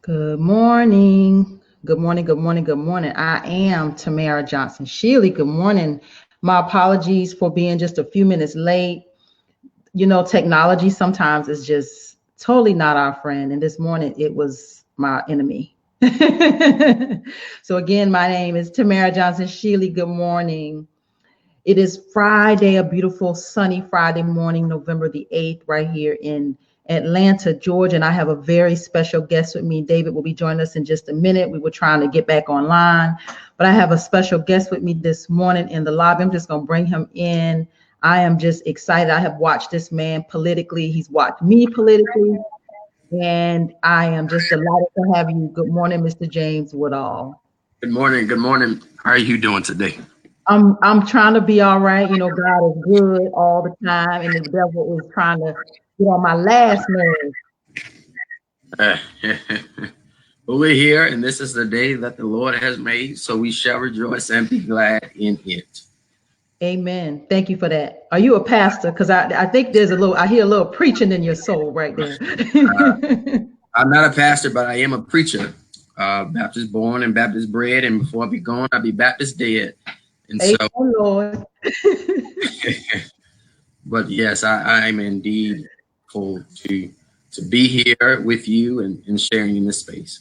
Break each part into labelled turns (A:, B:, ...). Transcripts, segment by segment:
A: Good morning. Good morning. Good morning. Good morning. I am Tamara Johnson Shealey. Good morning. My apologies for being just a few minutes late. You know, technology sometimes is just totally not our friend. And this morning it was my enemy. So again, my name is Tamara Johnson Shealey. Good morning. It is Friday, a beautiful sunny Friday morning, November the 8th, right here in Atlanta, Georgia. And I have a very special guest with me. David will be joining us in just a minute. We were trying to get back online, but I have a special guest with me this morning in the lobby. I'm just going to bring him in. I am just excited. I have watched this man politically. He's watched me politically. And I am just delighted to have you. Good morning, Mr. James Woodall.
B: Good morning. Good morning. How are you doing today?
A: I'm trying to be all right. You know, God is good all the time, and the devil is trying to get on my last nerve.
B: But we're here, and this is the day that the Lord has made, so we shall rejoice and be glad in it.
A: Amen. Thank you for that. Are you a pastor? Because I think there's I hear a little preaching in your soul right there.
B: I'm not a pastor, but I am a preacher. Baptist born and Baptist bred, and before I be gone, I'll be Baptist dead. And
A: so, Lord.
B: But yes, I'm indeed full to be here with you and sharing in this space.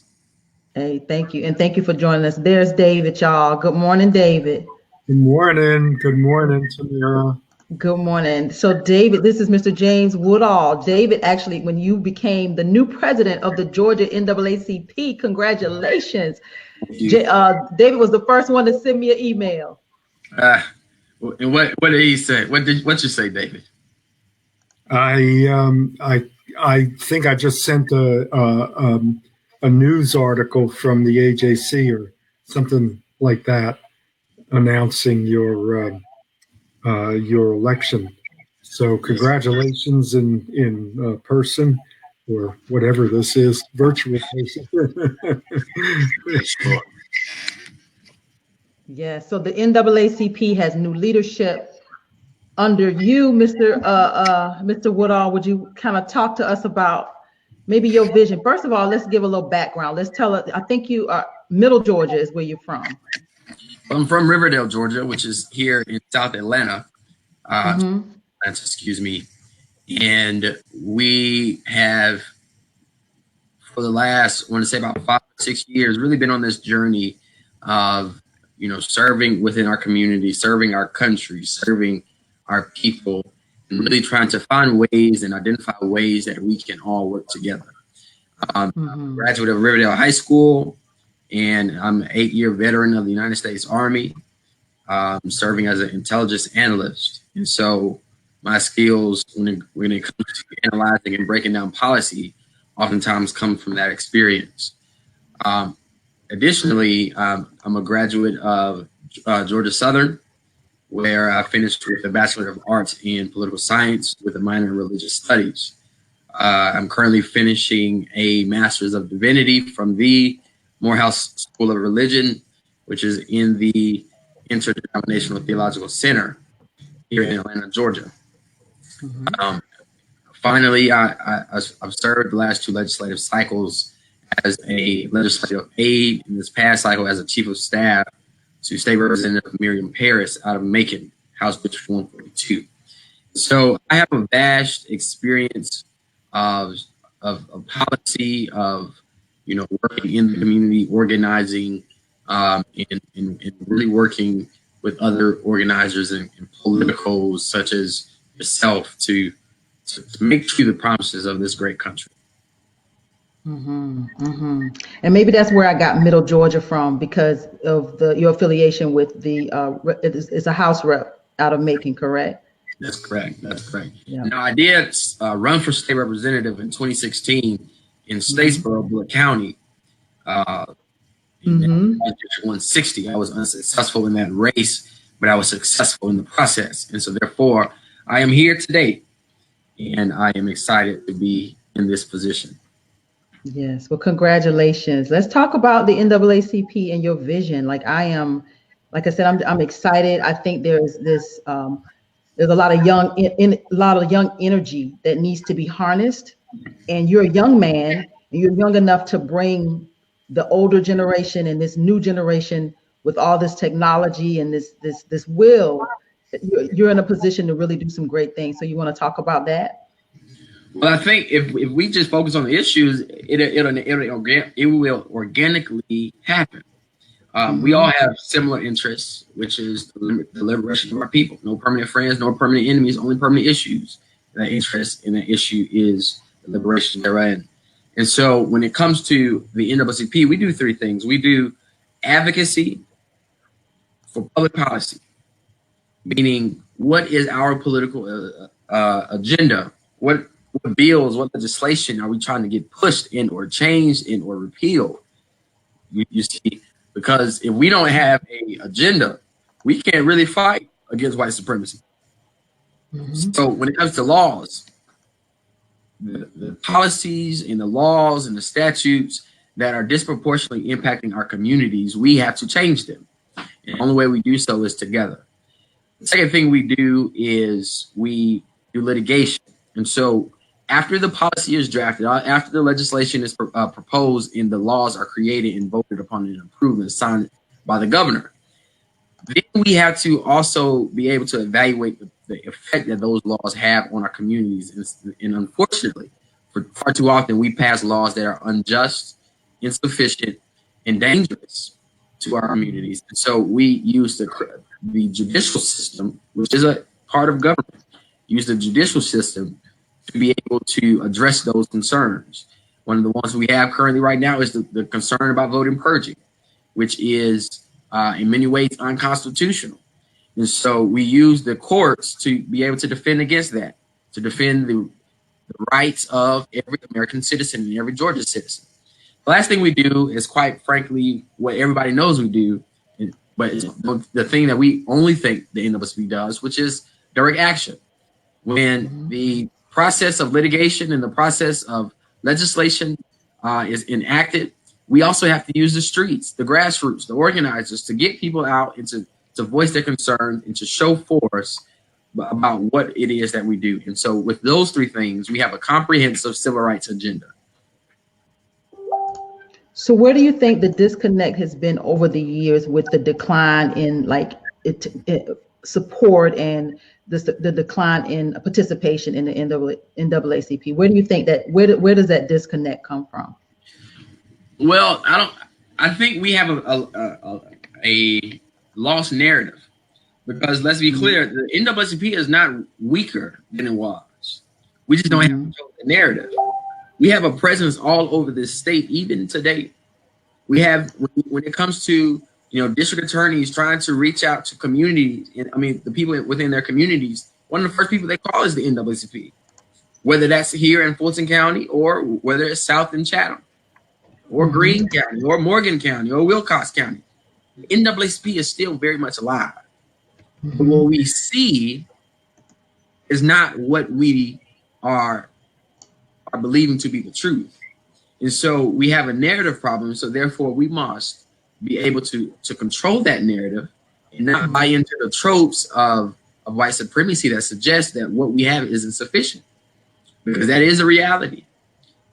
A: Hey, thank you. And thank you for joining us. There's David, y'all. Good morning, David.
C: Good morning. Good morning, Tamara.
A: Good morning. So, David, this is Mr. James Woodall. David, actually, when you became the new president of the Georgia NAACP, congratulations. David was the first one to send me an email.
B: And what did he say? What you say, David?
C: I think I just sent a news article from the AJC or something like that announcing your election. So congratulations in person or whatever this is, virtual person.
A: Yeah, so the NAACP has new leadership under you, Mr. Woodall. Would you kind of talk to us about maybe your vision? First of all, let's give a little background. Let's tell us, I think you are Middle Georgia is where you're from.
B: I'm from Riverdale, Georgia, which is here in South Atlanta. Excuse me. And we have, for the last, I want to say about 5 or 6 years, really been on this journey of, serving within our community, serving our country, serving our people, and really trying to find ways and identify ways that we can all work together. I'm a graduate of Riverdale High School, and I'm an 8-year veteran of the United States Army, serving as an intelligence analyst. And so my skills when it comes to analyzing and breaking down policy oftentimes come from that experience. Additionally, I'm a graduate of Georgia Southern, where I finished with a Bachelor of Arts in Political Science with a minor in Religious Studies. I'm currently finishing a Master's of Divinity from the Morehouse School of Religion, which is in the Interdenominational Theological Center here in Atlanta, Georgia. Finally, I've served the last 2 legislative cycles as a legislative aide, in this past cycle as a chief of staff to State Representative Miriam Paris out of Macon, House District 142. So I have a vast experience of policy, of working in the community, organizing, and really working with other organizers and politicals such as yourself to make true the promises of this great country.
A: And maybe that's where I got Middle Georgia from, because of your affiliation with the it's a House rep out of Macon, correct?
B: That's correct. That's correct.
A: Yeah.
B: Now, I did run for state representative in 2016 in Statesboro, Bullitt County. In District 160, I was unsuccessful in that race, but I was successful in the process. And so therefore, I am here today, and I am excited to be in this position.
A: Yes. Well, congratulations. Let's talk about the NAACP and your vision. Like I said, I'm excited. I think there's a lot of young energy that needs to be harnessed. And you're a young man, and you're young enough to bring the older generation and this new generation with all this technology and this will, you're in a position to really do some great things. So you want to talk about that?
B: Well, I think if we just focus on the issues, it will organically happen. We all have similar interests, which is the liberation of our people. No permanent friends, no permanent enemies, only permanent issues. That interest in that issue is the liberation therein. And so when it comes to the NAACP, we do three things. We do advocacy for public policy, meaning what is our political agenda? What bills, what legislation are we trying to get pushed in or changed in or repealed? You see, because if we don't have an agenda, we can't really fight against white supremacy. So when it comes to laws, the policies and the laws and the statutes that are disproportionately impacting our communities, we have to change them. And the only way we do so is together. The second thing we do is we do litigation. And so after the policy is drafted, after the legislation is proposed and the laws are created and voted upon and approved and signed by the governor, then we have to also be able to evaluate the effect that those laws have on our communities. And unfortunately, for far too often, we pass laws that are unjust, insufficient, and dangerous to our communities. And so we use the judicial system, which is a part of government, use the judicial system to be able to address those concerns. One of the ones we have currently right now is the concern about voting purging, which is in many ways unconstitutional. And so we use the courts to be able to defend against that, to defend the rights of every American citizen and every Georgia citizen. The last thing we do is, quite frankly, what everybody knows we do, but it's the thing that we only think the NAACP does, which is direct action. When the process of litigation and the process of legislation is enacted, we also have to use the streets, the grassroots, the organizers to get people out and to voice their concerns and to show force about what it is that we do. And so with those three things, we have a comprehensive civil rights agenda.
A: So where do you think the disconnect has been over the years with the decline in support and the decline in participation in the NAACP? Where do you think that, where does that disconnect come from?
B: Well, I think we have a lost narrative, because let's be clear, the NAACP is not weaker than it was. We just don't have the narrative. We have a presence all over this state, even today. We have, when it comes to, district attorneys trying to reach out to communities, the people within their communities, one of the first people they call is the NAACP, whether that's here in Fulton County or whether it's south in Chatham or Greene County or Morgan County or Wilcox County. The NAACP is still very much alive. But what we see is not what we are believing to be the truth. And so we have a narrative problem. So therefore we must be able to control that narrative and not buy into the tropes of white supremacy that suggests that what we have is insufficient. Because that is a reality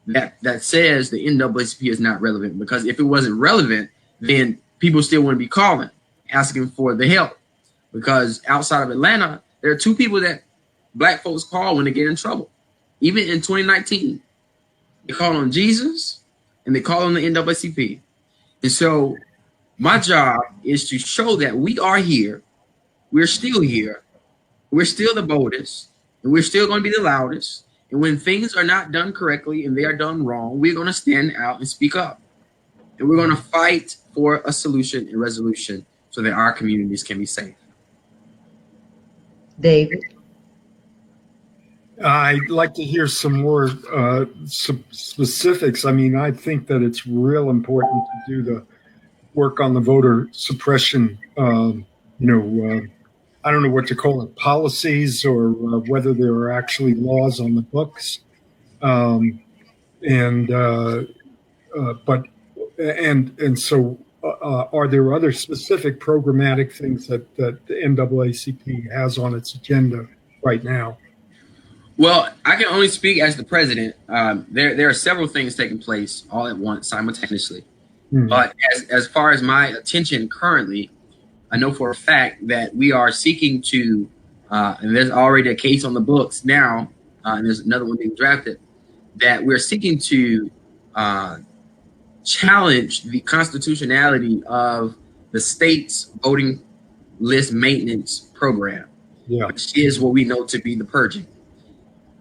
B: that says the NAACP is not relevant. Because if it wasn't relevant, then people still wouldn't be calling, asking for the help. Because outside of Atlanta, there are two people that Black folks call when they get in trouble. Even in 2019, they call on Jesus and they call on the NAACP. And so my job is to show that we are here. We're still here. We're still the boldest, and we're still going to be the loudest. And when things are not done correctly and they are done wrong, we're going to stand out and speak up. And we're going to fight for a solution and resolution so that our communities can be safe.
A: David?
C: I'd like to hear some more specifics. I think that it's real important to do the work on the voter suppression, I don't know what to call it, policies, or whether there are actually laws on the books. So are there other specific programmatic things that the NAACP has on its agenda right now?
B: Well, I can only speak as the president. There are several things taking place all at once, simultaneously. But as far as my attention currently, I know for a fact that we are seeking to, and there's already a case on the books now, and there's another one being drafted, that we're seeking to challenge the constitutionality of the state's voting list maintenance program, which is what we know to be the purging.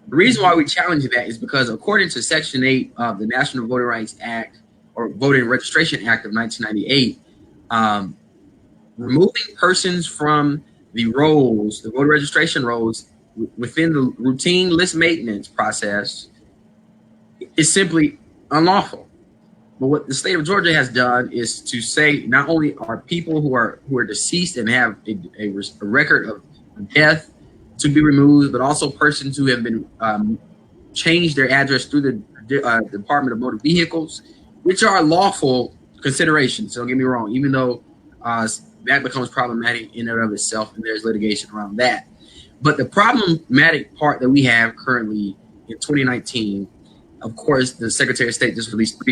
B: The reason why we challenge that is because according to Section 8 of the National Voting Rights Act, or Voting Registration Act of 1998, removing persons from the rolls, the voter registration rolls, within the routine list maintenance process is simply unlawful. But what the state of Georgia has done is to say not only are people who are deceased and have a record of death to be removed, but also persons who have been changed their address through the Department of Motor Vehicles, which are lawful considerations. Don't get me wrong, even though that becomes problematic in and of itself, and there's litigation around that. But the problematic part that we have currently in 2019, of course, the Secretary of State just released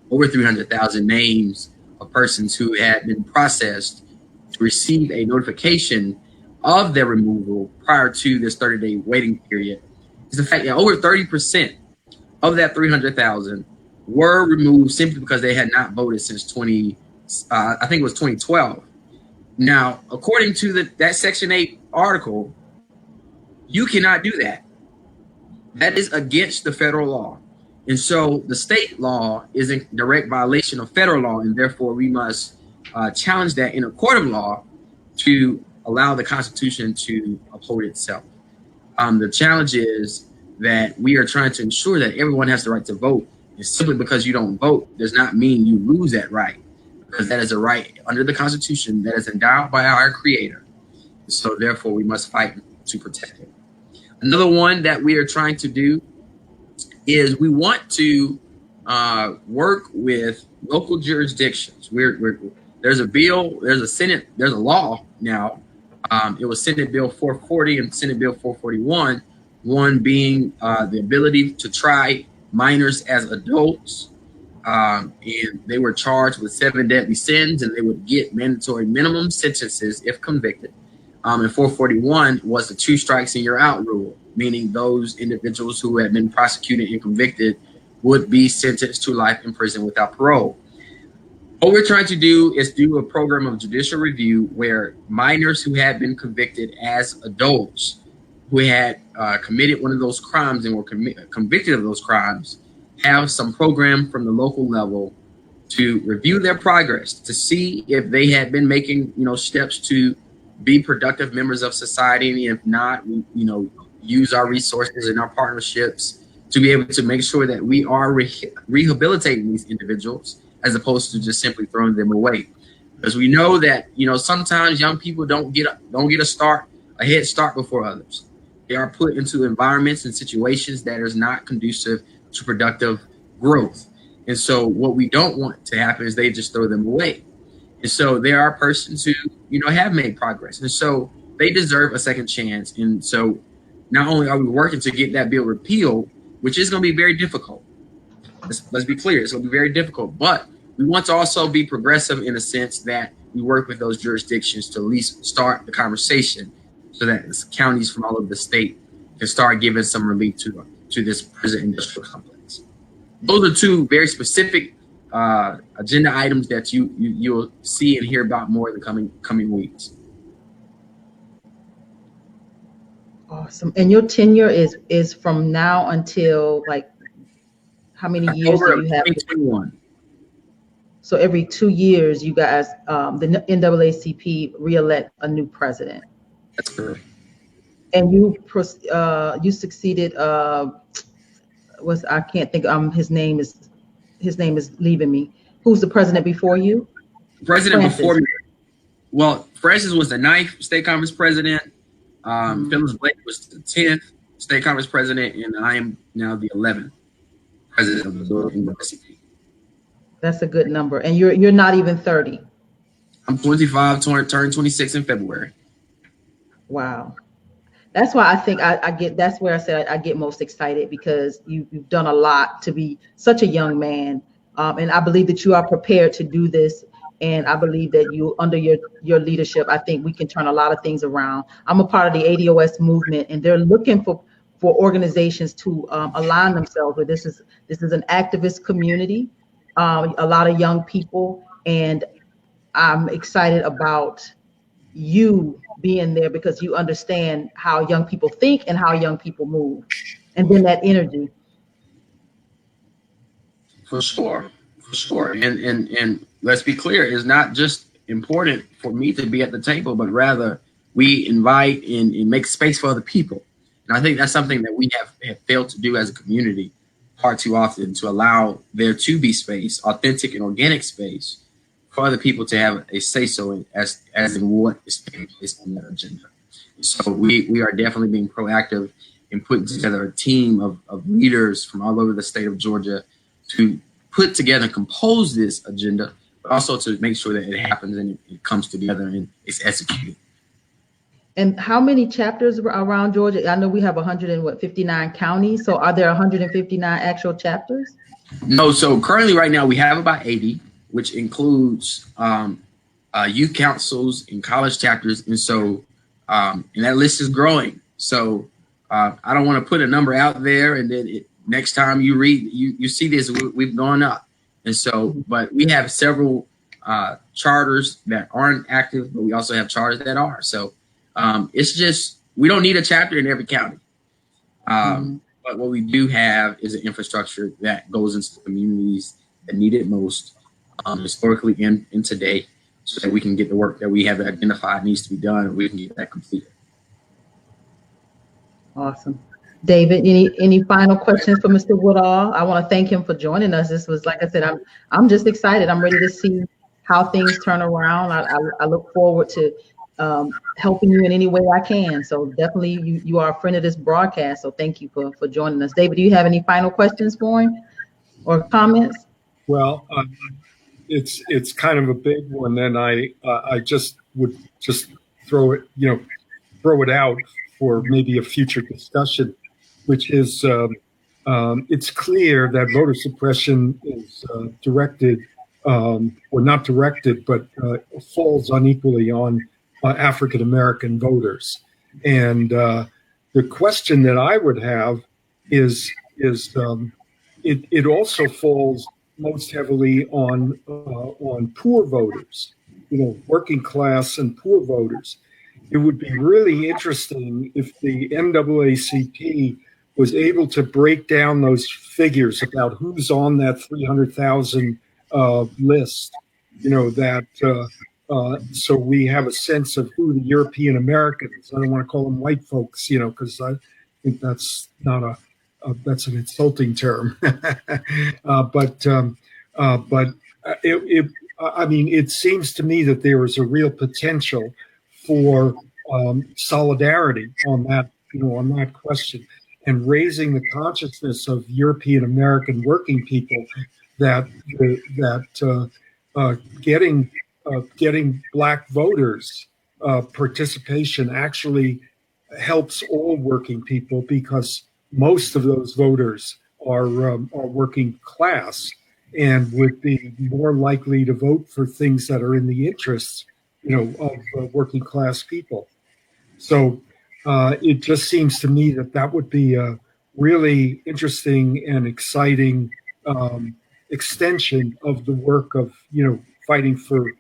B: over 300,000 names of persons who had been processed to receive a notification of their removal prior to this 30-day waiting period. Is the fact that over 30% of that 300,000 were removed simply because they had not voted since 2012. Now, according to that Section 8 article, you cannot do that. That is against the federal law. And so the state law is in direct violation of federal law, and therefore we must challenge that in a court of law to allow the Constitution to uphold itself. The challenge is that we are trying to ensure that everyone has the right to vote. And simply because you don't vote does not mean you lose that right, because that is a right under the Constitution that is endowed by our Creator. So therefore, we must fight to protect it. Another one that we are trying to do is we want to work with local jurisdictions. There's a bill, there's a law now. It was Senate Bill 440 and Senate Bill 441, one being the ability to try minors as adults, and they were charged with 7 deadly sins, and they would get mandatory minimum sentences if convicted. And 441 was the 2 strikes and you're out rule, meaning those individuals who had been prosecuted and convicted would be sentenced to life in prison without parole. What we're trying to do is do a program of judicial review where minors who had been convicted as adults, who had committed one of those crimes and were convicted of those crimes, have some program from the local level to review their progress, to see if they had been making, steps to be productive members of society, and if not, use our resources and our partnerships to be able to make sure that we are rehabilitating these individuals, as opposed to just simply throwing them away. Because we know that, sometimes young people don't get a head start before others. They are put into environments and situations that is not conducive to productive growth. And so what we don't want to happen is they just throw them away. And so there are persons who, have made progress. And so they deserve a second chance. And so not only are we working to get that bill repealed, which is going to be very difficult. Let's be clear, it's going to be very difficult. But we want to also be progressive in a sense that we work with those jurisdictions to at least start the conversation so that counties from all over the state can start giving some relief to this prison industrial complex. Those are 2 very specific agenda items that you'll see and hear about more in the coming weeks.
A: Awesome. And your tenure is from now until how many years do you have?
B: 2021.
A: So every 2 years, you guys, the NAACP re-elect a new president.
B: That's correct.
A: And you succeeded. I can't think. His name is leaving me. Who's the president before you?
B: President before me. Well, Francis was the 9th state conference president. Phyllis Blake was the 10th state conference president, and I am now the 11th president of the Georgia NAACP.
A: That's a good number. And you're not even 30. I'm
B: 25, turned 26 in February.
A: Wow. That's why I think I get, that's where I said I get most excited, because you've done a lot to be such a young man. And I believe that you are prepared to do this. And I believe that you, under your leadership, I think we can turn a lot of things around. I'm a part of the ADOS movement, and they're looking for organizations to align themselves with. This is an activist community, a lot of young people, and I'm excited about you being there, because you understand how young people think and how young people move, and then that energy.
B: For sure, for sure. And let's be clear, it's not just important for me to be at the table, but rather we invite and make space for other people. And I think that's something that we have failed to do as a community far too often, to allow there to be space, authentic and organic space, for other people to have a say-so as in what is taking place on that agenda. So we are definitely being proactive in putting together a team of leaders from all over the state of Georgia to put together and compose this agenda, but also to make sure that it happens and it comes together and it's executed.
A: And how many chapters around Georgia? I know we have 159 counties. So are there 159 actual chapters?
B: No, so currently right now we have about 80, which includes youth councils and college chapters. And so, and that list is growing. So I don't want to put a number out there and then next time you read, you see this, we've gone up. And so, but we have several charters that aren't active, but we also have charters that are. So it's just, we don't need a chapter in every county. But what we do have is an infrastructure that goes into the communities that need it most, historically and today, so that we can get the work that we have identified needs to be done, and we can get that completed.
A: Awesome. David, any final questions for Mr. Woodall? I want to thank him for joining us. This was, like I said, I'm just excited. I'm ready to see how things turn around. I look forward to helping you in any way I can. So definitely you are a friend of this broadcast. So thank you for joining us. David, do you have any final questions for him or comments?
C: Well, it's kind of a big one, and I just would throw it out for maybe a future discussion, which is it's clear that voter suppression is directed, or not directed, but falls unequally on African American voters. And the question that I would have is it also falls most heavily on poor voters, working class and poor voters. It would be really interesting if the NAACP was able to break down those figures about who's on that 300,000 list, so we have a sense of who the European Americans, I don't want to call them white folks, because I think that's not that's an insulting term. It seems to me that there is a real potential for solidarity on that question, and raising the consciousness of European American working people that getting Black voters participation actually helps all working people, because most of those voters are working class and would be more likely to vote for things that are in the interests, of working class people. So it just seems to me that would be a really interesting and exciting extension of the work of fighting for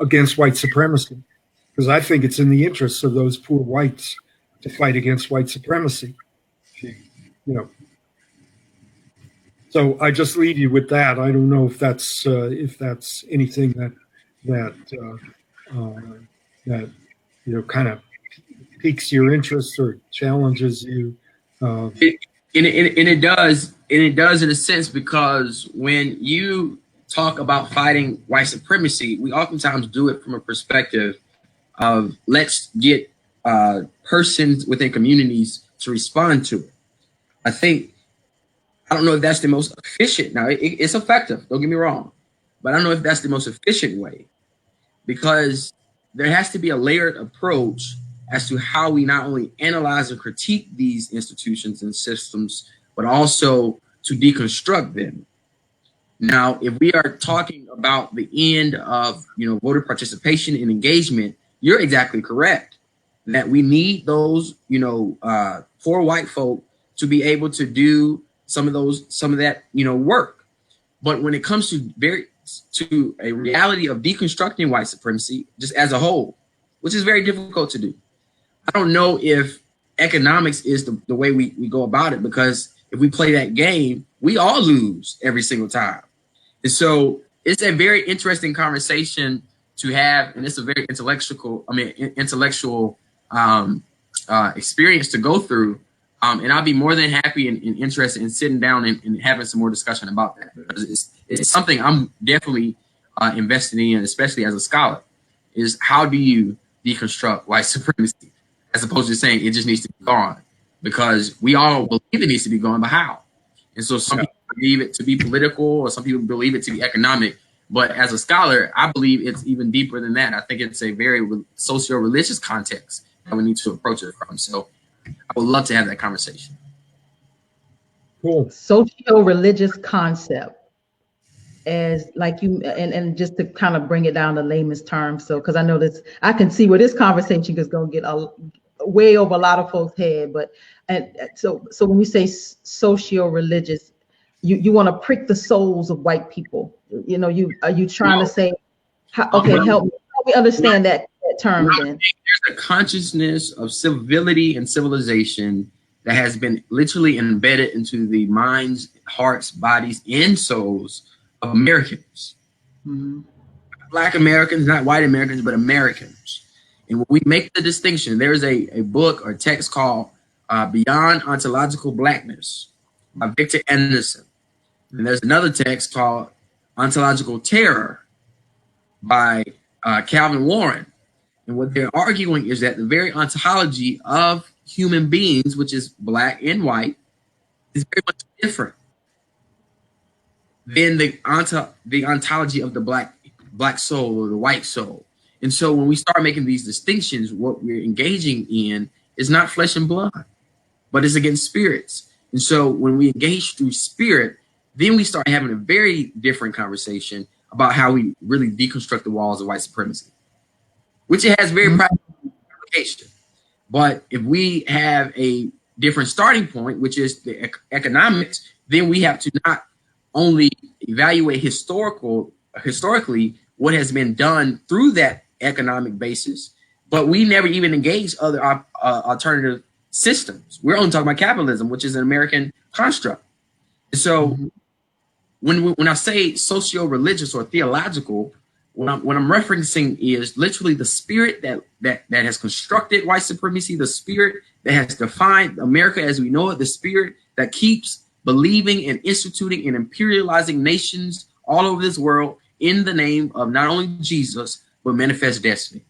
C: against white supremacy, because I think it's in the interests of those poor whites to fight against white supremacy. So I just leave you with that. I don't know if that's anything that kind of piques your interest or challenges you.
B: It does in a sense, because when you talk about fighting white supremacy, we oftentimes do it from a perspective of let's get persons within communities to respond to it. I don't know if that's the most efficient. Now, it's effective, don't get me wrong, but I don't know if that's the most efficient way, because there has to be a layered approach as to how we not only analyze and critique these institutions and systems, but also to deconstruct them. Now, if we are talking about the end of, voter participation and engagement, you're exactly correct that we need those, poor white folk to be able to do some of that, work. But when it comes to a reality of deconstructing white supremacy, just as a whole, which is very difficult to do, I don't know if economics is the way we go about it, because if we play that game, we all lose every single time. And so it's a very interesting conversation to have, and it's a very intellectual experience to go through. And I'll be more than happy and interested in sitting down and having some more discussion about that, because it's something I'm definitely invested in, especially as a scholar, is how do you deconstruct white supremacy, as opposed to saying it just needs to be gone, because we all believe it needs to be gone, but how? And so some people believe it to be political, or some people believe it to be economic. But as a scholar, I believe it's even deeper than that. I think it's a very socio-religious context that we need to approach it from. So I would love to have that conversation.
C: Cool.
A: Socio-religious concept, as like you, and just to kind of bring it down to layman's terms. So, because I know this, I can see where this conversation is going to get way over a lot of folks' head. But so when you say socio-religious, you want to prick the souls of white people. Are you trying to say, help me understand that term then.
B: There's a consciousness of civility and civilization that has been literally embedded into the minds, hearts, bodies, and souls of Americans.
A: Mm-hmm.
B: Black Americans, not white Americans, but Americans. And when we make the distinction, there's a book or text called Beyond Ontological Blackness by Victor Anderson. And there's another text called Ontological Terror by Calvin Warren. And what they're arguing is that the very ontology of human beings, which is black and white, is very much different than the ontology of the black soul or the white soul. And so when we start making these distinctions, what we're engaging in is not flesh and blood, but it's against spirits. And so when we engage through spirit, then we start having a very different conversation about how we really deconstruct the walls of white supremacy, which it has very practical application. But if we have a different starting point, which is the economics, then we have to not only evaluate historically what has been done through that economic basis, but we never even engage other alternative systems. We're only talking about capitalism, which is an American construct. And so when I say socio-religious or theological, what I'm referencing is literally the spirit that has constructed white supremacy, the spirit that has defined America as we know it, the spirit that keeps believing and instituting and imperializing nations all over this world in the name of not only Jesus, but manifest destiny,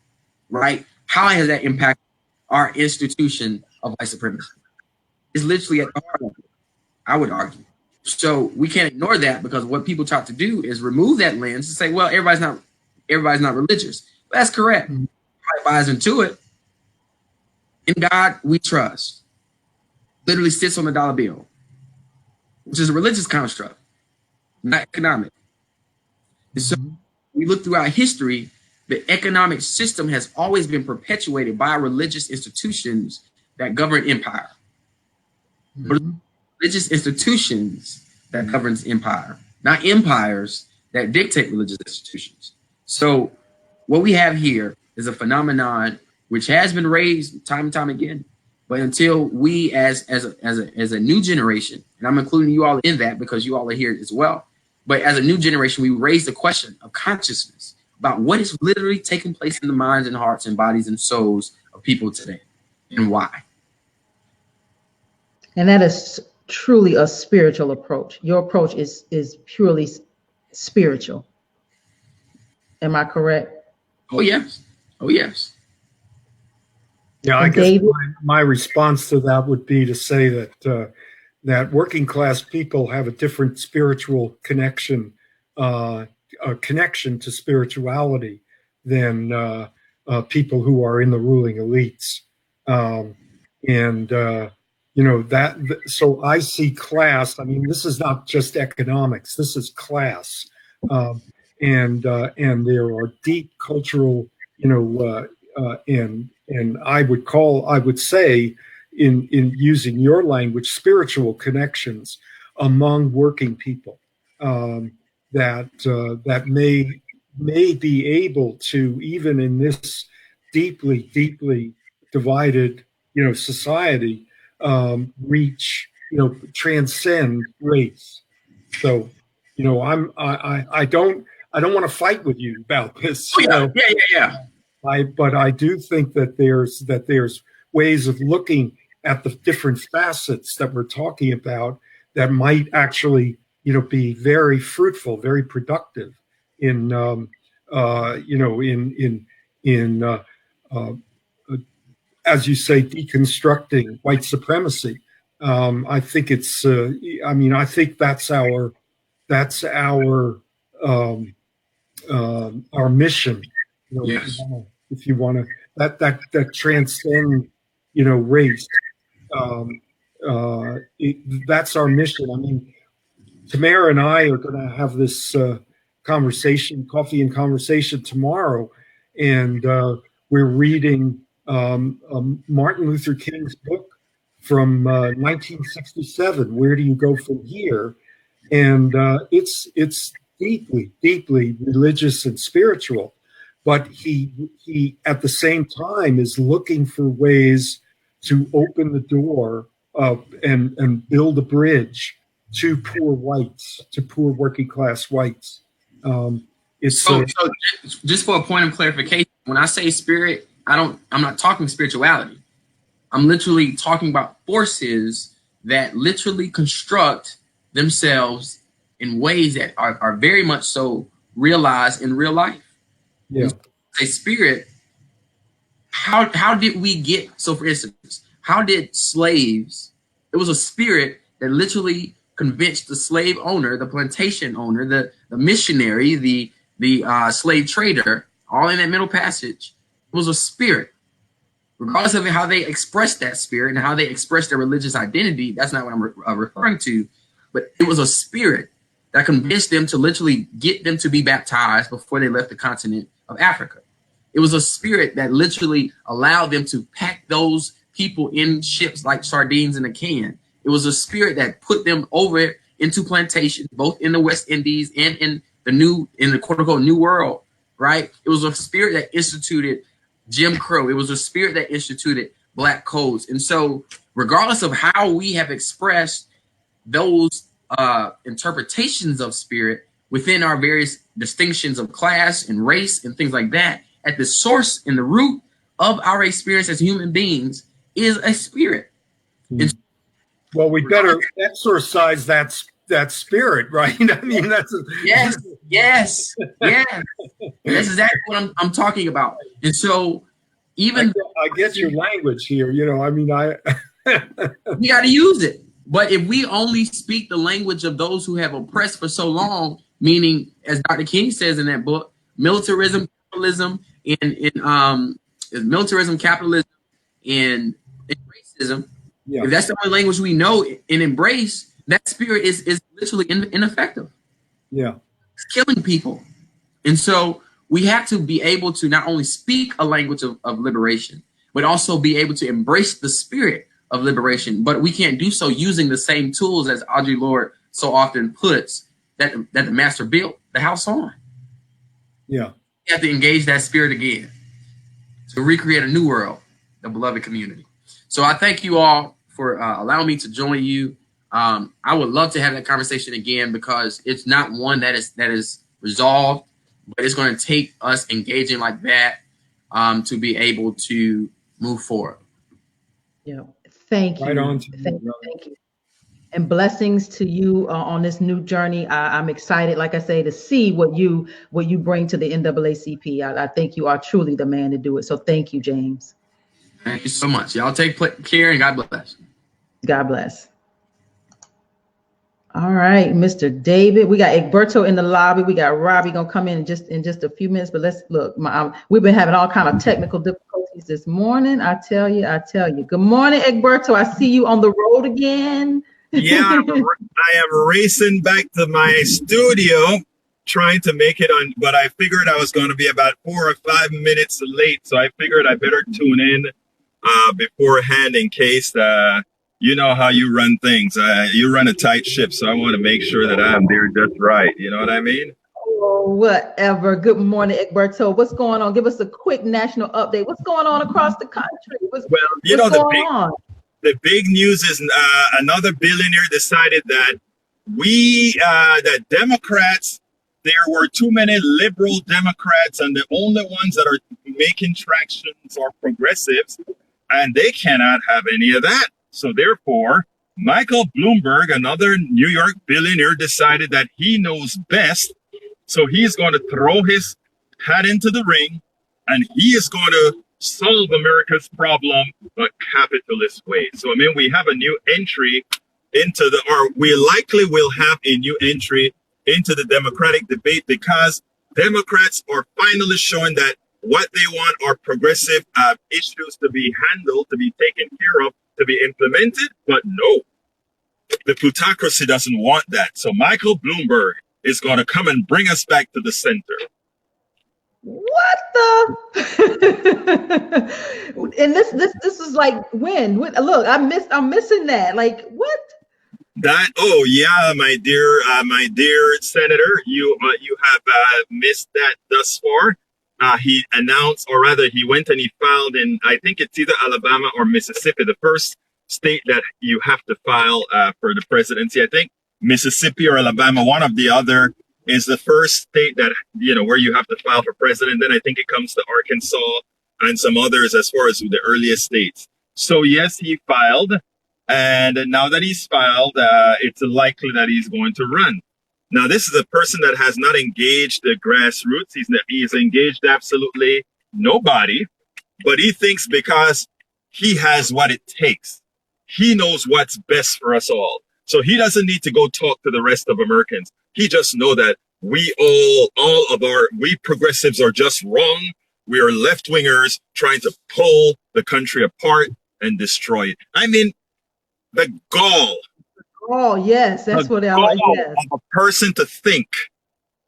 B: right? How has that impacted our institution of white supremacy? It's literally at the heart of it, I would argue. So we can't ignore that, because what people try to do is remove that lens and say, well, everybody's not religious. But that's correct. Everybody buys into it. In God we trust. Literally sits on the dollar bill, which is a religious construct, not economic. And so we look throughout history, the economic system has always been perpetuated by religious institutions that govern empire. Religious institutions that governs empire, not empires that dictate religious institutions. So what we have here is a phenomenon which has been raised time and time again. But until we as a new generation, and I'm including you all in that because you all are here as well, but as a new generation, we raise the question of consciousness about what is literally taking place in the minds and hearts and bodies and souls of people today and why.
A: And that is truly a spiritual approach. Your approach is purely spiritual. Am I correct?
B: Oh, yes. Oh, yes.
C: Yeah, I guess my response to that would be to say that that working class people have a different spiritual connection, a connection to spirituality than people who are in the ruling elites. And you know, so I see class. I mean, this is not just economics. This is class. And there are deep cultural, you know, and I would say, in using your language, spiritual connections among working people, that may be able to, even in this deeply divided, you know, society, reach, you know, transcend race. So, you know, I don't want to fight with you about this,
B: Oh,
C: you
B: yeah,
C: know.
B: yeah.
C: But I do think that there's ways of looking at the different facets that we're talking about that might actually, you know, be very fruitful, very productive in you know, in uh, as you say, deconstructing white supremacy. I think it's I mean, I think that's our mission. You know,
B: Yes.
C: if you want to, that transcend, you know, race. That's our mission. I mean, Tamara and I are going to have this conversation, coffee and conversation tomorrow, and we're reading Martin Luther King's book from 1967. Where do you go from here? And it's deeply religious and spiritual, but he at the same time is looking for ways to open the door and build a bridge to poor whites, to poor working class whites. It's
B: So just for a point of clarification, when I say spirit, I'm not talking spirituality. I'm literally talking about forces that literally construct themselves in ways that are very much so realized in real life.
C: yeah,
B: A spirit, how did we get, so for instance, how did slaves, it was a spirit that literally convinced the slave owner, the plantation owner, the missionary, the slave trader, all in that middle passage. It was a spirit. Regardless of how they expressed that spirit and how they expressed their religious identity, that's not what I'm referring to, but it was a spirit that convinced them to literally get them to be baptized before they left the continent of Africa. It was a spirit that literally allowed them to pack those people in ships like sardines in a can. It was a spirit that put them over into plantations, both in the West Indies and in the quote unquote New World, right? It was a spirit that instituted Jim Crow. It was a spirit that instituted black codes. And so regardless of how we have expressed those interpretations of spirit within our various distinctions of class and race and things like that, at the source and the root of our experience as human beings is a spirit.
C: Mm. Well, we better exorcise that spirit, right? I mean, that's
B: yes. That's exactly what I'm talking about. And so, even
C: I get your language here. You know, I mean,
B: we got to use it. But if we only speak the language of those who have oppressed for so long, meaning, as Dr. King says in that book, militarism, capitalism, militarism, capitalism, and racism.
C: Yeah.
B: If that's the only language we know and embrace, that spirit is literally ineffective.
C: Yeah,
B: it's killing people. And so we have to be able to not only speak a language of liberation, but also be able to embrace the spirit of liberation. But we can't do so using the same tools as Audre Lorde so often puts that the master built the house on.
C: Yeah.
B: You have to engage that spirit again to recreate a new world, the beloved community. So I thank you all for allowing me to join you. I would love to have that conversation again, because it's not one that is resolved, but it's going to take us engaging like that to be able to move forward.
A: Yeah. Thank you.
C: Right on.
A: Thank you. And blessings to you on this new journey. I'm excited, like I say, to see what you bring to the NAACP. I think you are truly the man to do it. So thank you, James.
B: Thank you so much. Y'all take care and God bless.
A: God bless. All right, Mr. David. We got Egberto in the lobby. We got Robbie gonna come in just a few minutes. But let's look. We've been having all kind of technical difficulties this morning. I tell you. Good morning, Egberto. I see you on the road again.
D: Yeah, I am racing back to my studio, trying to make it on. But I figured I was going to be about 4 or 5 minutes late, so I figured I better tune in beforehand in case. You know how you run things. You run a tight ship, so I want to make sure that I'm there just right. You know what I mean?
A: Oh, whatever. Good morning, Egberto. What's going on? Give us a quick national update. What's going on across the country? What's going on?
D: The big news is another billionaire decided that that Democrats, there were too many liberal Democrats, and the only ones that are making tractions are progressives, and they cannot have any of that. So therefore, Michael Bloomberg, another New York billionaire, decided that he knows best. So he's going to throw his hat into the ring, and he is going to solve America's problem a capitalist way. So, I mean, we have a new entry we likely will have a new entry into the Democratic debate, because Democrats are finally showing that what they want are progressive issues to be handled, to be taken care of, to be implemented. But no, the plutocracy doesn't want that. So Michael Bloomberg is going to come and bring us back to the center.
A: What the? And this is like when? Look, I'm missing that. Like what?
D: Oh yeah, my dear senator, you have missed that thus far. He announced, or rather, he went and he filed in, I think it's either Alabama or Mississippi, the first state that you have to file for the presidency. I think Mississippi or Alabama, one of the other, is the first state that, where you have to file for president. Then I think it comes to Arkansas and some others as far as the earliest states. So yes, he filed. And now that he's filed, it's likely that he's going to run. Now, this is a person that has not engaged the grassroots. He's engaged absolutely nobody, but he thinks because he has what it takes, he knows what's best for us all. So he doesn't need to go talk to the rest of Americans. He just know that we progressives are just wrong. We are left-wingers trying to pull the country apart and destroy it. I mean, the gall.
A: Oh, yes, that's what I like. Yes.
D: Of a person to think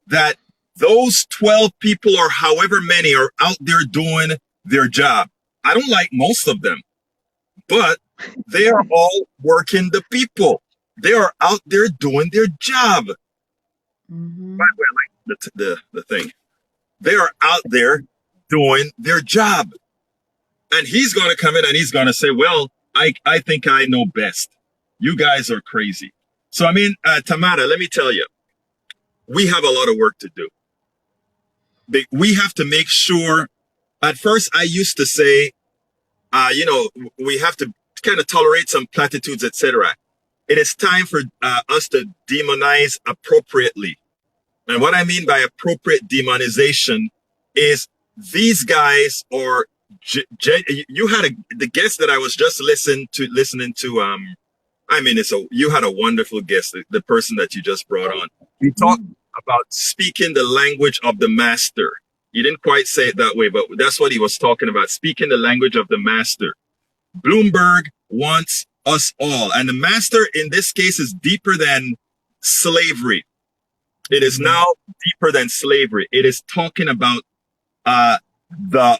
D: that those 12 people or however many are out there doing their job. I don't like most of them, but they are all working the people. They are out there doing their job.
A: Mm-hmm.
D: By the way, I like the thing. They are out there doing their job. And he's going to come in and he's going to say, well, I think I know best. You guys are crazy. So, I mean, Tamara, let me tell you, we have a lot of work to do. We have to make sure. At first, I used to say, we have to kind of tolerate some platitudes, etc. It is time for us to demonize appropriately. And what I mean by appropriate demonization is these guys are, you had the guest that I was just listening to, you had a wonderful guest, the person that you just brought on. He talked about speaking the language of the master. He didn't quite say it that way, but that's what he was talking about, speaking the language of the master. Bloomberg wants us all. And the master in this case is deeper than slavery. It is now deeper than slavery. It is talking about the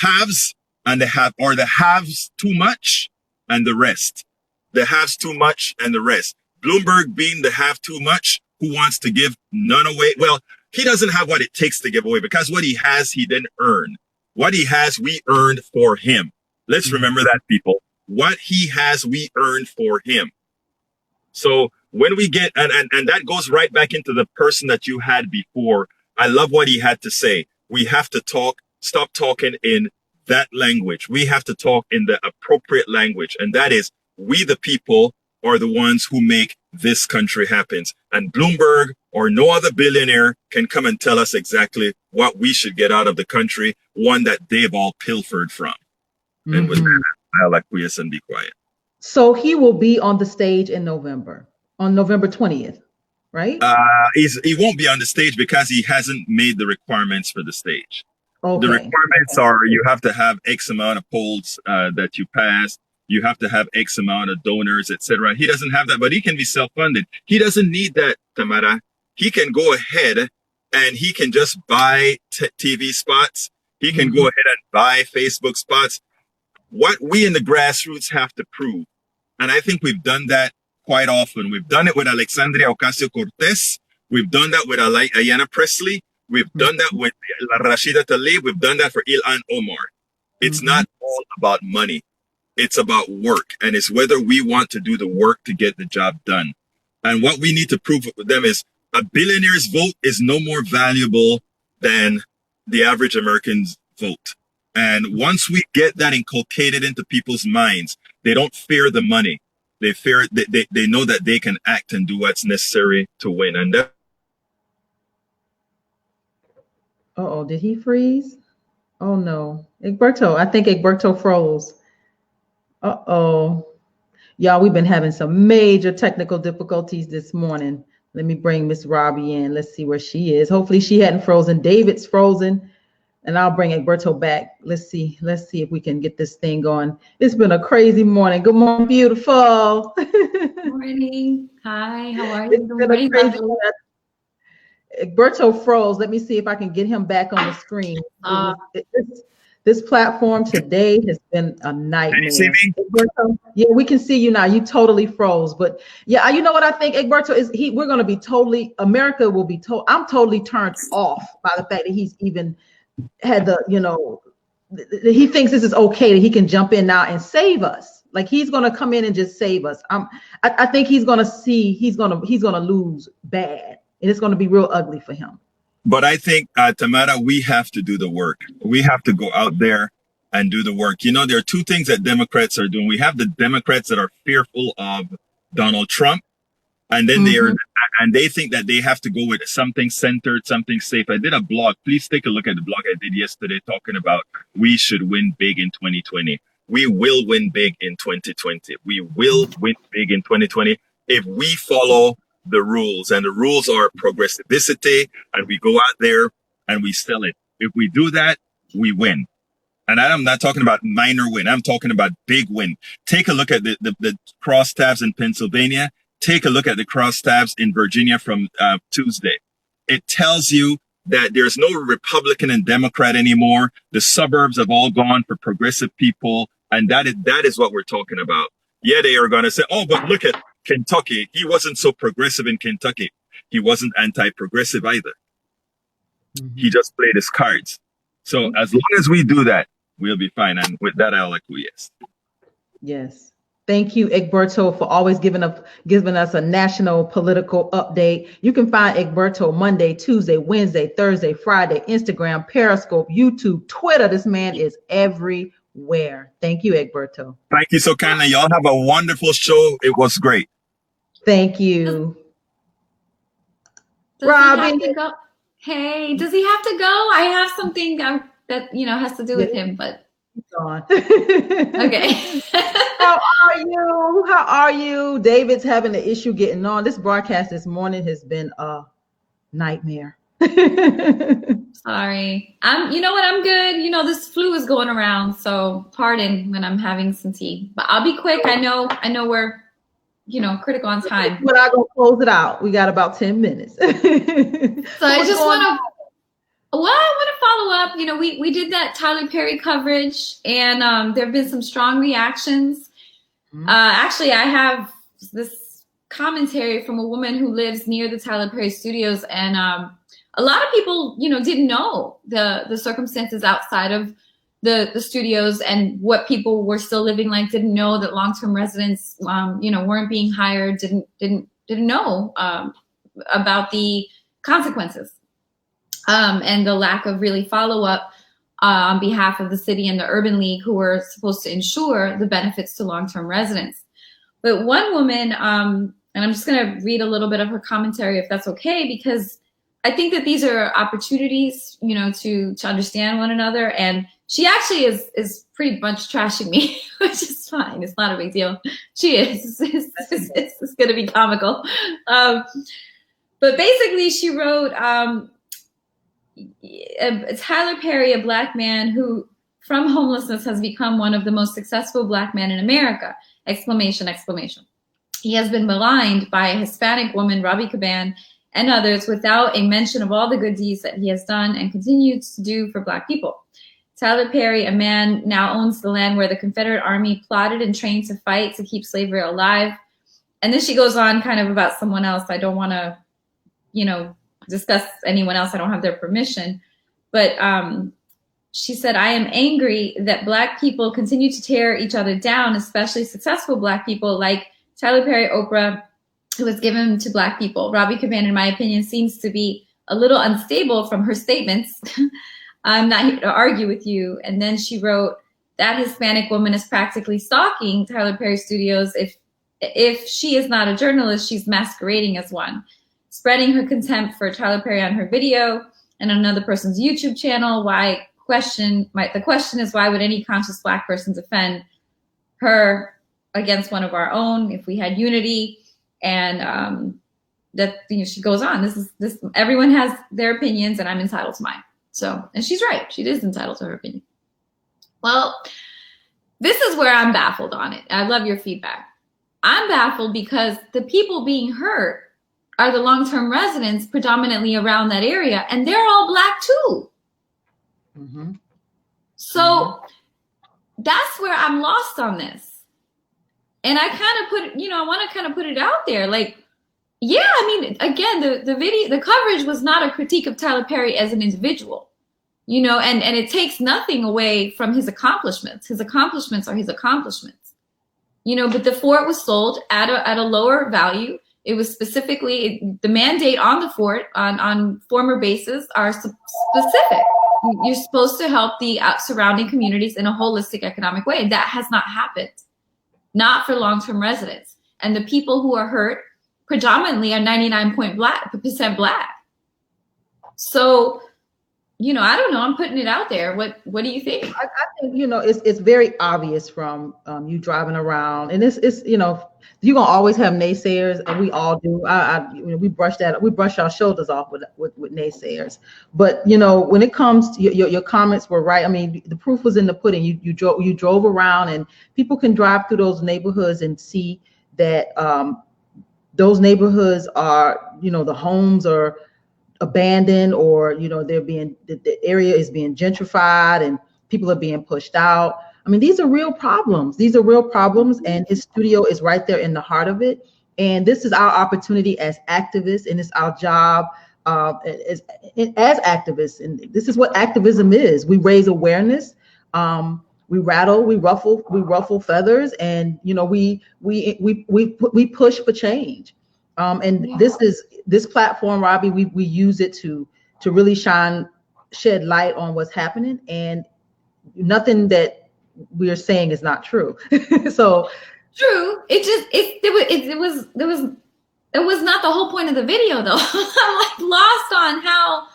D: haves and the haves too much and the rest. The haves too much and the rest. Bloomberg being the have too much, who wants to give none away. Well, he doesn't have what it takes to give away, because what he has, he didn't earn. What he has, we earned for him. Let's remember that, people. What he has, we earned for him. So when we get, and that goes right back into the person that you had before. I love what he had to say. We have to stop talking in that language. We have to talk in the appropriate language. And that is, we the people are the ones who make this country happen. And Bloomberg or no other billionaire can come and tell us exactly what we should get out of the country, one that they've all pilfered from. Mm-hmm. And with that, I'll acquiesce and be quiet.
A: So he will be on the stage in November. on November 20th, right?
D: He won't be on the stage because he hasn't made the requirements for the stage.
A: Okay.
D: The requirements are you have to have X amount of polls that you pass. You have to have X amount of donors, etc. He doesn't have that, but he can be self-funded. He doesn't need that, Tamara. He can go ahead and he can just buy TV spots. He can go ahead and buy Facebook spots. What we in the grassroots have to prove, and I think we've done that quite often. We've done it with Alexandria Ocasio-Cortez. We've done that with Ayanna Pressley. We've done that with Rashida Tlaib. We've done that for Ilhan Omar. It's not all about money. It's about work. And it's whether we want to do the work to get the job done. And what we need to prove with them is a billionaire's vote is no more valuable than the average American's vote. And once we get that inculcated into people's minds, they don't fear the money. They fear, they know that they can act and do what's necessary to win. And that.
A: Uh-oh, did he freeze? Oh no, Egberto, I think Egberto froze. Uh-oh. Y'all, we've been having some major technical difficulties this morning. Let me bring Miss Robbie in. Let's see where she is. Hopefully she hadn't frozen. David's frozen. And I'll bring Egberto back. Let's see if we can get this thing going. It's been a crazy morning. Good morning, beautiful.
E: Good morning. Hi, how are you?
A: Good morning. Egberto froze. Let me see if I can get him back on the screen. This platform today has been a nightmare.
D: Can you see me?
A: Egberto, yeah, we can see you now. You totally froze. But yeah, you know what I think, Egberto, is we're going to be totally, America will be told, I'm totally turned off by the fact that he's even had the, he thinks this is okay, that he can jump in now and save us. Like he's going to come in and just save us. I think he's going to see, he's going to lose bad, and it's going to be real ugly for him.
D: But I think, Tamara, we have to do the work. We have to go out there and do the work. There are two things that Democrats are doing. We have the Democrats that are fearful of Donald Trump, and then they think that they have to go with something centered, something safe. I did a blog. Please take a look at the blog I did yesterday talking about we should win big in 2020. We will win big in 2020. We will win big in 2020 if we follow the rules, and the rules are progressivity, and we go out there and we sell it. If we do that, we win. And I'm not talking about minor win. I'm talking about big win. Take a look at the crosstabs in Pennsylvania. Take a look at the crosstabs in Virginia from Tuesday. It tells you that there's no Republican and Democrat anymore. The suburbs have all gone for progressive people. And that is what we're talking about. Yeah, they are going to say, oh, but look at Kentucky. He wasn't so progressive in Kentucky. He wasn't anti-progressive either. He just played his cards. So as long as we do that, we'll be fine. And with that, I'll acquiesce.
A: Yes. Thank you, Egberto, for always giving us a national political update. You can find Egberto Monday, Tuesday, Wednesday, Thursday, Friday, Instagram, Periscope, YouTube, Twitter. This man is everywhere. Thank you, Egberto.
D: Thank you so kindly. Y'all have a wonderful show. It was great.
A: Thank you.
E: Robin. Hey, does he have to go? I have something that has to do with him, but
A: on.
E: Okay.
A: How are you? David's having an issue getting on. This broadcast this morning has been a nightmare.
E: Sorry. You know what? I'm good. This flu is going around, so pardon when I'm having some tea. But I'll be quick. I know we're critical on time.
A: We're not gonna close it out. We got about 10 minutes.
E: So I just want to follow up. We did that Tyler Perry coverage, and there have been some strong reactions. Actually, I have this commentary from a woman who lives near the Tyler Perry studios, and a lot of people, didn't know the circumstances outside of the studios and what people were still living like. Didn't know that long-term residents, weren't being hired. Didn't know about the consequences. And the lack of really follow-up on behalf of the city and the Urban League, who were supposed to ensure the benefits to long-term residents. But one woman, and I'm just going to read a little bit of her commentary, if that's okay, because I think that these are opportunities, to understand one another. And she actually is pretty much trashing me, which is fine. It's not a big deal. She is. It's going to be comical. But basically she wrote, Tyler Perry, a black man who from homelessness has become one of the most successful black men in America, exclamation, exclamation. He has been maligned by a Hispanic woman, Robbie Caban, and others without a mention of all the good deeds that he has done and continues to do for black people. Tyler Perry, a man now owns the land where the Confederate Army plotted and trained to fight to keep slavery alive. And then she goes on kind of about someone else. I don't want to, discuss anyone else. I don't have their permission. But she said, I am angry that black people continue to tear each other down, especially successful black people like Tyler Perry, Oprah, who was given to black people. Robbie Caban, in my opinion, seems to be a little unstable from her statements. I'm not here to argue with you. And then she wrote, that Hispanic woman is practically stalking Tyler Perry Studios. If she is not a journalist, she's masquerading as one, spreading her contempt for Tyler Perry on her video and on another person's YouTube channel. The question is, why would any conscious black person defend her against one of our own if we had unity? And she goes on. This everyone has their opinions, and I'm entitled to mine. So, and she's right. She is entitled to her opinion. Well, this is where I'm baffled on it. I love your feedback. I'm baffled because the people being hurt are the long-term residents predominantly around that area, and they're all black too. Mm-hmm. So that's where I'm lost on this. And I kind of I want to kind of put it out there. Like, yeah, I mean, again, the coverage was not a critique of Tyler Perry as an individual, and it takes nothing away from his accomplishments. His accomplishments are his accomplishments, but the fort was sold at a lower value. It was specifically the mandate on the fort on former bases are specific. You're supposed to help the surrounding communities in a holistic economic way. And that has not happened, not for long-term residents. And the people who are hurt predominantly are 99% black. So, I don't know. I'm putting it out there. What do you think?
A: I think, it's very obvious from you driving around, and it's you're gonna always have naysayers, and we all do. We brush our shoulders off with naysayers. But when it comes to your comments were right. I mean, the proof was in the pudding. You drove around, and people can drive through those neighborhoods and see that those neighborhoods are, the homes are abandoned, or the area is being gentrified and people are being pushed out. I mean, these are real problems. And his studio is right there in the heart of it. And this is our opportunity as activists, and it's our job as activists. And this is what activism is. We raise awareness. We rattle, we ruffle feathers, and we push for change. This platform, Robbie, we use it to really shed light on what's happening, and nothing that we are saying is not true. So
E: true. It was not the whole point of the video, though. I'm like lost on how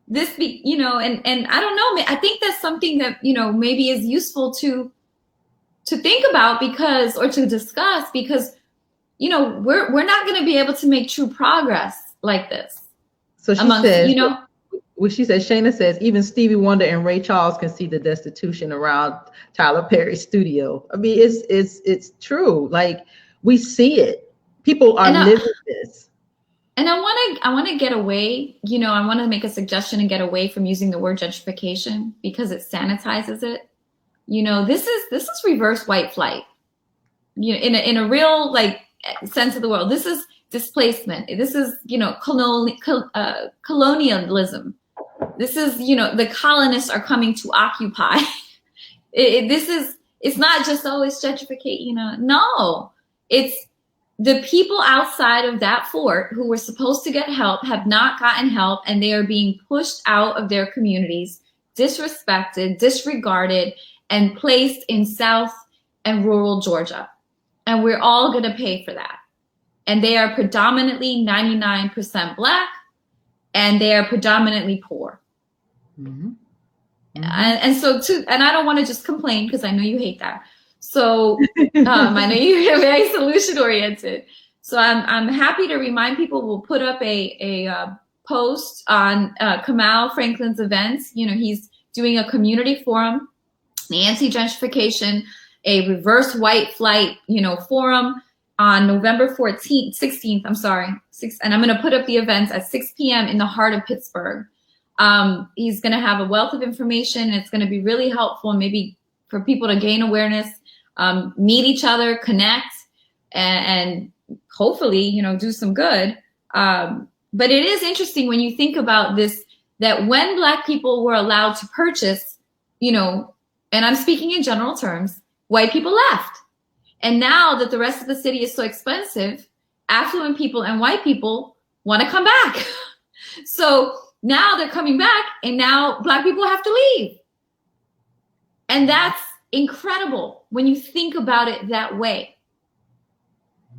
E: this and I don't know. I think that's something that maybe is useful to think about or to discuss, because we're not going to be able to make true progress like this.
A: So she says, she says, Shayna says, even Stevie Wonder and Ray Charles can see the destitution around Tyler Perry's studio. I mean, it's true. Like, we see it. People are living this.
E: And I want to get away. I want to make a suggestion and get away from using the word gentrification, because it sanitizes it. This is reverse white flight. In a real sense of the world. This is displacement. This is colonialism. This is the colonists are coming to occupy. It's not just always gentrificate. No, it's the people outside of that fort who were supposed to get help have not gotten help, and they are being pushed out of their communities, disrespected, disregarded, and placed in South and rural Georgia. And we're all going to pay for that. And they are predominantly 99% black, and they are predominantly poor. Mm-hmm. Mm-hmm. And I don't want to just complain, because I know you hate that. So I know you're very solution oriented. So I'm happy to remind people. We'll put up a post on Kamal Franklin's events. You know, he's doing a community forum, the anti-gentrification, a reverse white flight, you know, forum on November 16th, I'm sorry. And I'm going to put up the events at 6 p.m. in the heart of Pittsburgh. He's going to have a wealth of information. It's going to be really helpful, maybe for people to gain awareness, meet each other, connect, and hopefully, you know, do some good. But it is interesting when you think about this, that when Black people were allowed to purchase, you know, and I'm speaking in general terms, white people left. And now that the rest of the city is so expensive, affluent people and white people want to come back. So now they're coming back, and now Black people have to leave. And that's incredible when you think about it that way.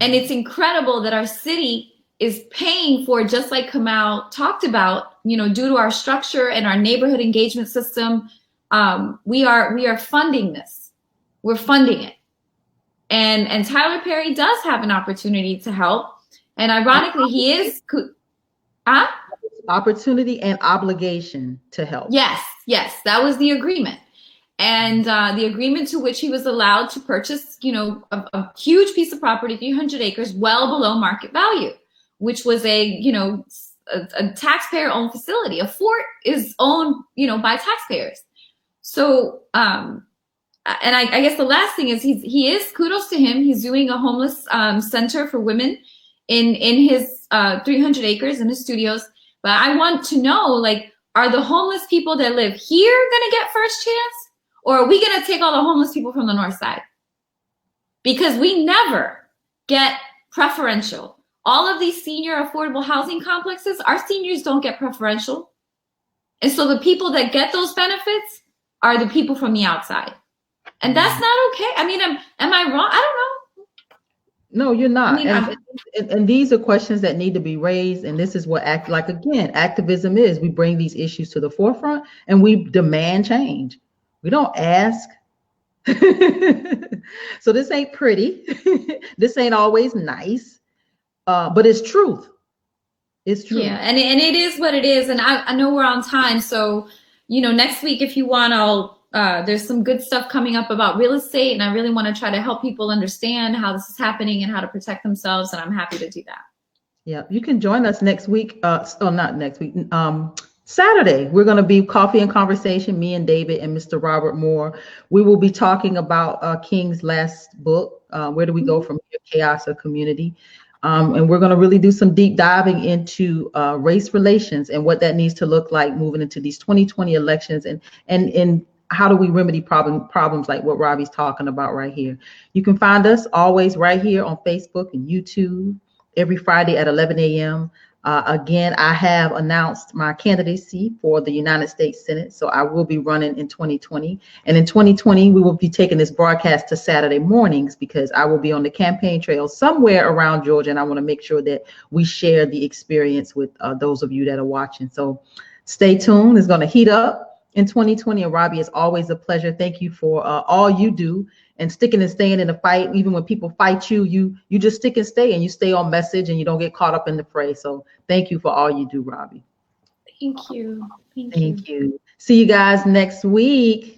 E: And it's incredible that our city is paying for, just like Kamal talked about, you know, due to our structure and our neighborhood engagement system, we are funding this. We're funding it. And Tyler Perry does have an opportunity to help. And ironically, he is...
A: Opportunity and obligation to help.
E: Yes, that was the agreement. And the agreement to which he was allowed to purchase, you know, a huge piece of property, 300 acres, well below market value, which was a taxpayer-owned facility. A fort is owned, you know, by taxpayers. So, and I guess the last thing is he is, kudos to him. He's doing a homeless center for women in his 300 acres in his studios. But I want to know, like, are the homeless people that live here going to get first chance? Or are we going to take all the homeless people from the north side? Because we never get preferential. All of these senior affordable housing complexes, our seniors don't get preferential. And so the people that get those benefits are the people from the outside. And that's not okay. I mean, am I wrong? I don't know.
A: No, you're not.
E: I mean,
A: and these are questions that need to be raised. And this is what activism is. We bring these issues to the forefront and we demand change. We don't ask. So this ain't pretty. This ain't always nice, but it's truth. It's true.
E: Yeah, and it is what it is. And I know we're on time. So, you know, next week, if you want, there's some good stuff coming up about real estate. And I really want to try to help people understand how this is happening and how to protect themselves. And I'm happy to do that. Yeah,
A: you can join us next week. Not next week. Saturday, we're going to be Coffee and Conversation, me and David and Mr. Robert Moore. We will be talking about King's last book, Where Do We Go From Here, Chaos or Community? And we're going to really do some deep diving into race relations and what that needs to look like moving into these 2020 elections, and how do we remedy problems like what Robbie's talking about right here. You can find us always right here on Facebook and YouTube every Friday at 11 a.m. Again, I have announced my candidacy for the United States Senate, so I will be running in 2020. And in 2020, we will be taking this broadcast to Saturday mornings because I will be on the campaign trail somewhere around Georgia, and I want to make sure that we share the experience with those of you that are watching. So stay tuned. It's going to heat up in 2020. And Robbie, it's always a pleasure. Thank you for all you do and sticking and staying in the fight. Even when people fight you, you just stick and stay, and you stay on message and you don't get caught up in the fray. So thank you for all you do, Robbie.
E: Thank you.
A: Thank you. See you guys next week.